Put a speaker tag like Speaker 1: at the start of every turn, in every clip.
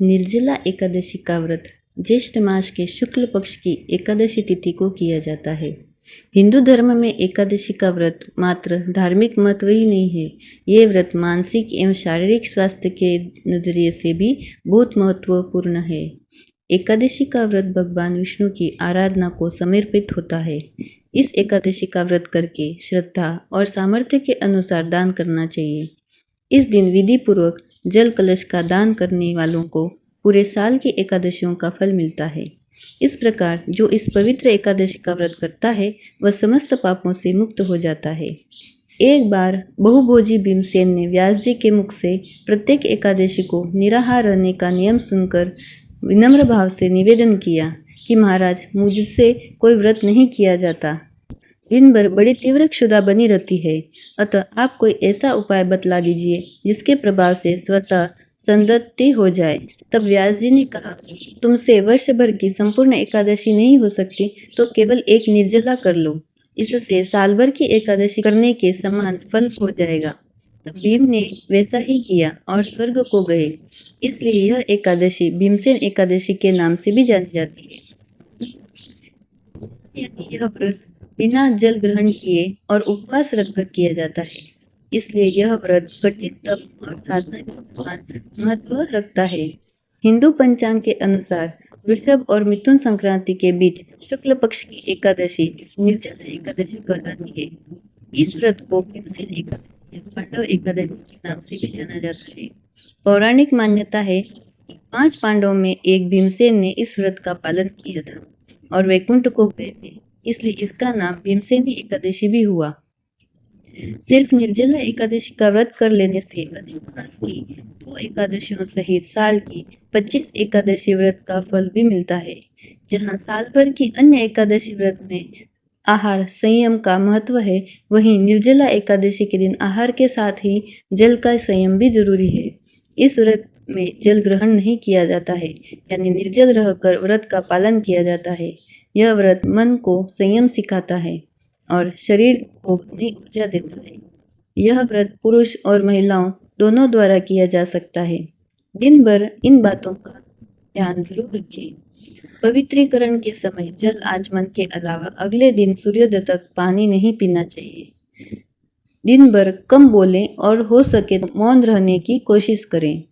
Speaker 1: निर्जला एकादशी का व्रत ज्येष्ठ मास के शुक्ल पक्ष की एकादशी तिथि को किया जाता है। हिंदू धर्म में एकादशी का व्रत मात्र धार्मिक महत्व ही नहीं है, ये व्रत मानसिक एवं शारीरिक स्वास्थ्य के नजरिए से भी बहुत महत्वपूर्ण है। एकादशी का व्रत भगवान विष्णु की आराधना को समर्पित होता है। इस एकादशी का व्रत करके श्रद्धा और सामर्थ्य के अनुसार दान करना चाहिए। इस दिन विधि पूर्वक जल कलश का दान करने वालों को पूरे साल की एकादशियों का फल मिलता है। इस प्रकार जो इस पवित्र एकादशी का व्रत करता है वह समस्त पापों से मुक्त हो जाता है। एक बार बहुभोजी भीमसेन ने व्यास जी के मुख से प्रत्येक एकादशी को निराहार रहने का नियम सुनकर विनम्र भाव से निवेदन किया कि महाराज, मुझसे कोई व्रत नहीं किया जाता। दिन भर बड़ी तीव्र क्षुधा बनी रहती है, अतः आप कोई ऐसा उपाय बतला दीजिए जिसके प्रभाव से स्वतः संतृप्ति हो जाए। तब व्यास जी ने कहा, तुमसे वर्ष भर की संपूर्ण एकादशी नहीं हो सकती तो केवल एक निर्जला कर लो, इससे साल भर की एकादशी करने के समान फल हो जाएगा। तब भीम ने वैसा ही किया और स्वर्ग को गए। इसलिए यह एकादशी भीमसेन एकादशी के नाम से भी जानी जाती है। यह व्रत बिना जल ग्रहण किए और उपवास रखकर किया जाता है, इसलिए यह व्रत कठिन तप और साधना के समान महत्व रखता है। हिंदू पंचांग के अनुसार वृषभ और मिथुन संक्रांति के बीच शुक्ल पक्ष की एकादशी निर्जला एकादशी कहलाती है। इस व्रत को भीमसेन एकादशी, पांडव एकादशी के नाम से भी जाना जाता है। पौराणिक मान्यता है कि 5 पांडवों में एक भीमसेन ने इस व्रत का पालन किया था और वैकुंठ को गए थे, इसलिए इसका नाम भीमसेनी एकादशी भी हुआ। सिर्फ निर्जला एकादशी का व्रत कर लेने से अधिक मास की 2 एकादशियों सहित साल की 25 एकादशी व्रत का फल भी मिलता है। जहाँ साल भर की अन्य एकादशी व्रत में आहार संयम का महत्व है, वहीं निर्जला एकादशी के दिन आहार के साथ ही जल का संयम भी जरूरी है। इस व्रत में जल ग्रहण नहीं किया जाता है, यानी निर्जल रहकर व्रत का पालन किया जाता है। यह व्रत मन को संयम सिखाता है और शरीर को नई ऊर्जा देता है। यह व्रत पुरुष और महिलाओं दोनों द्वारा किया जा सकता है। दिन भर इन बातों का ध्यान जरूर रखें। पवित्रीकरण के समय जल आचमन के अलावा अगले दिन सूर्योदय तक पानी नहीं पीना चाहिए। दिन भर कम बोलें और हो सके तो मौन रहने की कोशिश करें।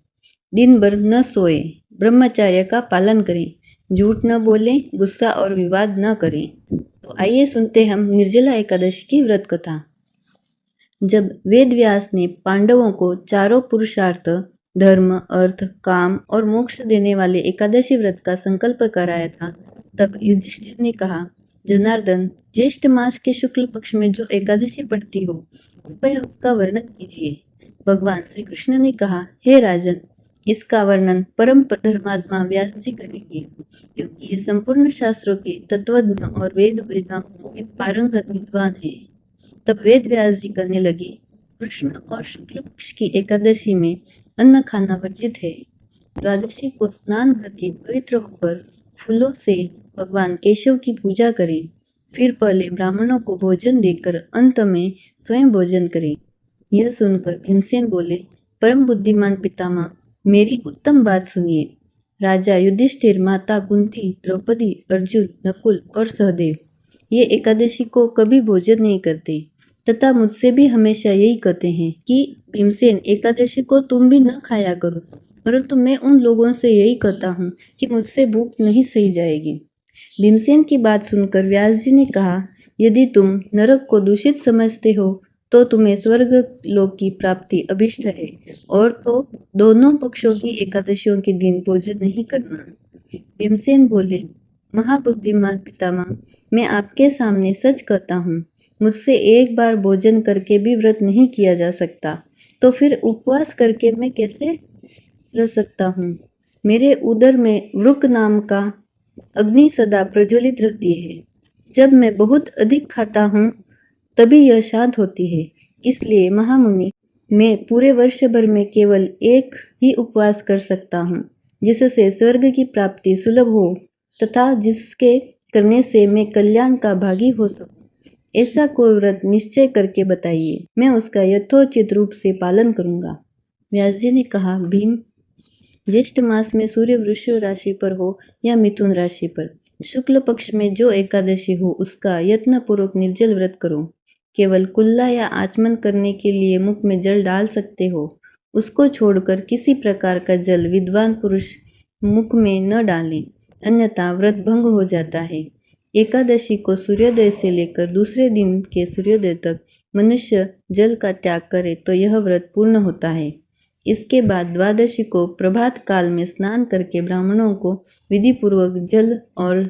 Speaker 1: दिन भर न सोएं, ब्रह्मचर्य का पालन करें, झूठ न बोलें, गुस्सा और विवाद न करें। तो आइए सुनते हम निर्जला एकादशी की व्रत कथा। जब वेद व्यास ने पांडवों को चारों पुरुषार्थ धर्म, अर्थ, काम और मोक्ष देने वाले एकादशी व्रत का संकल्प कराया था, तब युधिष्ठिर ने कहा, जनार्दन, ज्येष्ठ मास के शुक्ल पक्ष में जो एकादशी पड़ती हो, कृपया उसका वर्णन कीजिए। भगवान श्री कृष्ण ने कहा, हे राजन, इसका वर्णन परम धर्मात्मा व्यास जी करेंगे, क्योंकि ये संपूर्ण शास्त्रों के तत्वज्ञ और वेद वेदांगों में पारंगत विद्वान है। तब वेद व्यास जी कहने लगे, कृष्ण और शुक्ल पक्ष की एकादशी में अन्न खाना वर्जित है। द्वादशी को स्नान करके पवित्र होकर फूलों से भगवान केशव की पूजा करें, फिर पहले ब्राह्मणों को भोजन देकर अंत में स्वयं भोजन करें। यह सुनकर भीमसेन बोले, परम बुद्धिमान पितामह, मेरी उत्तम बात सुनिए। राजा युधिष्ठिर, माता कुंती, द्रौपदी, अर्जुन, नकुल और सहदेव ये एकादशी को कभी भोजन नहीं करते तथा मुझसे भी हमेशा यही कहते हैं कि भीमसेन, एकादशी को तुम भी न खाया करो, परंतु मैं उन लोगों से यही कहता हूँ कि मुझसे भूख नहीं सही जाएगी। भीमसेन की बात सुनकर व्यास जी ने कहा, यदि तुम नरक को दूषित समझते हो तो तुम्हें स्वर्ग लोक की प्राप्ति अभिष्ट है, और तो दोनों पक्षों की एकादशियों के दिन भोजन नहीं करना। भीमसेन बोले, महाबुद्धिमान पितामह, मैं आपके सामने सच कहता हूँ, मुझसे एक बार भोजन करके भी व्रत नहीं किया जा सकता, तो फिर उपवास करके मैं कैसे रह सकता हूँ। मेरे उदर में वृक नाम का अग्नि सदा प्रज्वलित रहती है। जब मैं बहुत अधिक खाता हूँ तभी यह शांत होती है। इसलिए महामुनि, मैं पूरे वर्ष भर में केवल एक ही उपवास कर सकता हूँ, जिससे स्वर्ग की प्राप्ति सुलभ हो तथा जिसके करने से मैं कल्याण का भागी हो सकूं। ऐसा कोई व्रत निश्चय करके बताइए, मैं उसका यथोचित रूप से पालन करूंगा। व्यास जी ने कहा, भीम, ज्येष्ठ मास में सूर्य वृश्चिक राशि पर हो या मिथुन राशि पर, शुक्ल पक्ष में जो एकादशी हो उसका यत्नपूर्वक निर्जल व्रत करो। केवल कुल्ला या आचमन करने के लिए मुख में जल डाल सकते हो। उसको छोड़कर किसी प्रकार का जल विद्वान पुरुष मुख में न डालें, अन्यथा व्रत भंग हो जाता है। एकादशी को सूर्योदय से लेकर दूसरे दिन के सूर्योदय तक मनुष्य जल का त्याग करे तो यह व्रत पूर्ण होता है। इसके बाद द्वादशी को प्रभात काल में स्नान करके ब्राह्मणों को विधि पूर्वक जल और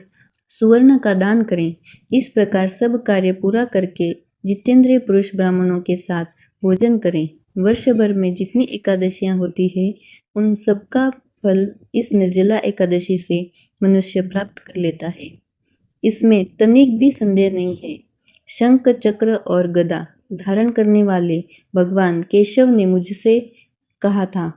Speaker 1: सुवर्ण का दान करें। इस प्रकार सब कार्य पूरा करके जितेंद्रिय पुरुष ब्राह्मणों के साथ भोजन करें। वर्ष भर में जितनी एकादशियां होती है उन सबका फल इस निर्जला एकादशी से मनुष्य प्राप्त कर लेता है। इसमें तनिक भी संदेह नहीं है। शंख चक्र और गदा धारण करने वाले भगवान केशव ने मुझसे कहा था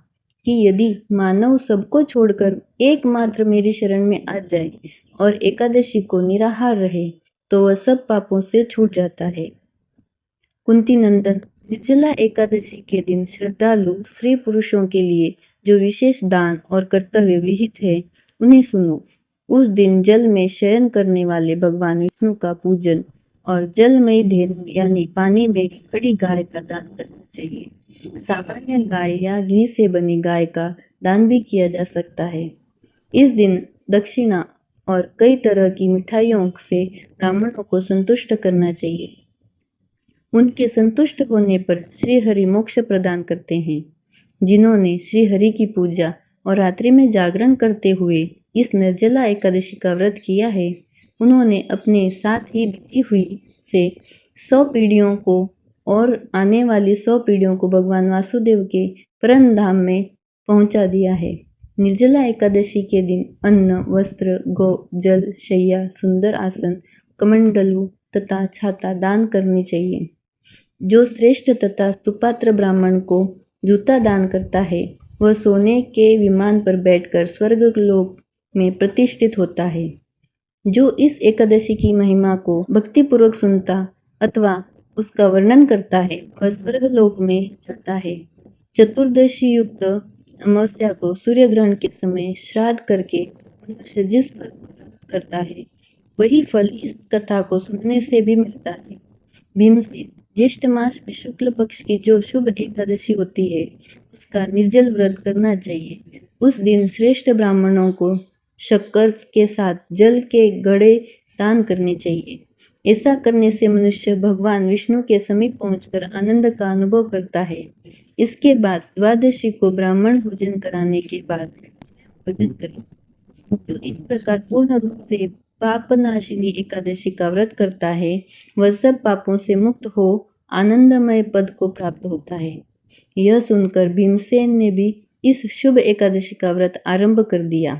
Speaker 1: कि यदि मानव सबको छोड़कर एकमात्र मेरी शरण में आ जाए और एकादशी को निराहार रहे तो वह सब पापों से छूट जाता है। कुंती नंदन, निर्जला एकादशी के दिन श्रद्धालु स्त्री पुरुषों के लिए जो विशेष दान और कर्तव्य विहित है उन्हें सुनो। उस दिन जल में शयन करने वाले भगवान विष्णु का पूजन और जलमयी धेनु यानी पानी में खड़ी गाय का दान करना चाहिए। सामान्य गाय या घी से बनी गाय का दान भी किया जा सकता है। इस दिन दक्षिणा और कई तरह की मिठाइयों से ब्राह्मणों को संतुष्ट करना चाहिए। उनके संतुष्ट होने पर श्री हरि मोक्ष प्रदान करते हैं। जिन्होंने श्री हरि की पूजा और रात्रि में जागरण करते हुए इस निर्जला एकादशी का व्रत किया है, उन्होंने अपने साथ ही बीती हुई से 100 पीढ़ियों को और आने वाली 100 पीढ़ियों को भगवान वासुदेव के परम धाम में पहुंचा दिया है। निर्जला एकादशी के दिन अन्न, वस्त्र, गौ, जल, शैया, सुंदर आसन, कमंडलू तथा छाता दान करनी चाहिए। जो श्रेष्ठ तथा सुपात्र ब्राह्मण को जूता दान करता है वह सोने के विमान पर बैठकर स्वर्गलोक में प्रतिष्ठित होता है। जो इस एकादशी की महिमा को भक्तिपूर्वक सुनता अथवा उसका वर्णन करता है वह स्वर्गलोक में जाता है। चतुर्दशी युक्त अमावस्या को सूर्य ग्रहण के समय श्राद्ध करके मनुष्य जिस फल को प्राप्त करता है वही फल इस कथा को सुनने से भी मिलता है। भीमसेन, ज्येष्ठ मास में शुक्ल पक्ष की जो शुभ एकादशी होती है उसका निर्जल व्रत करना चाहिए। उस दिन श्रेष्ठ ब्राह्मणों को शक्कर के साथ जल के घड़े दान करने चाहिए। ऐसा करने से मनुष्य भगवान विष्णु के समीप पहुंचकर आनंद का अनुभव करता है। इसके बाद द्वादशी को ब्राह्मण भोजन कराने के बाद भोजन करें। जो इस प्रकार पूर्ण रूप से पापनाशिनी एकादशी का व्रत करता है वह सब पापों से मुक्त हो आनंदमय पद को प्राप्त होता है। यह सुनकर भीमसेन ने भी इस शुभ एकादशी का व्रत आरंभ कर दिया।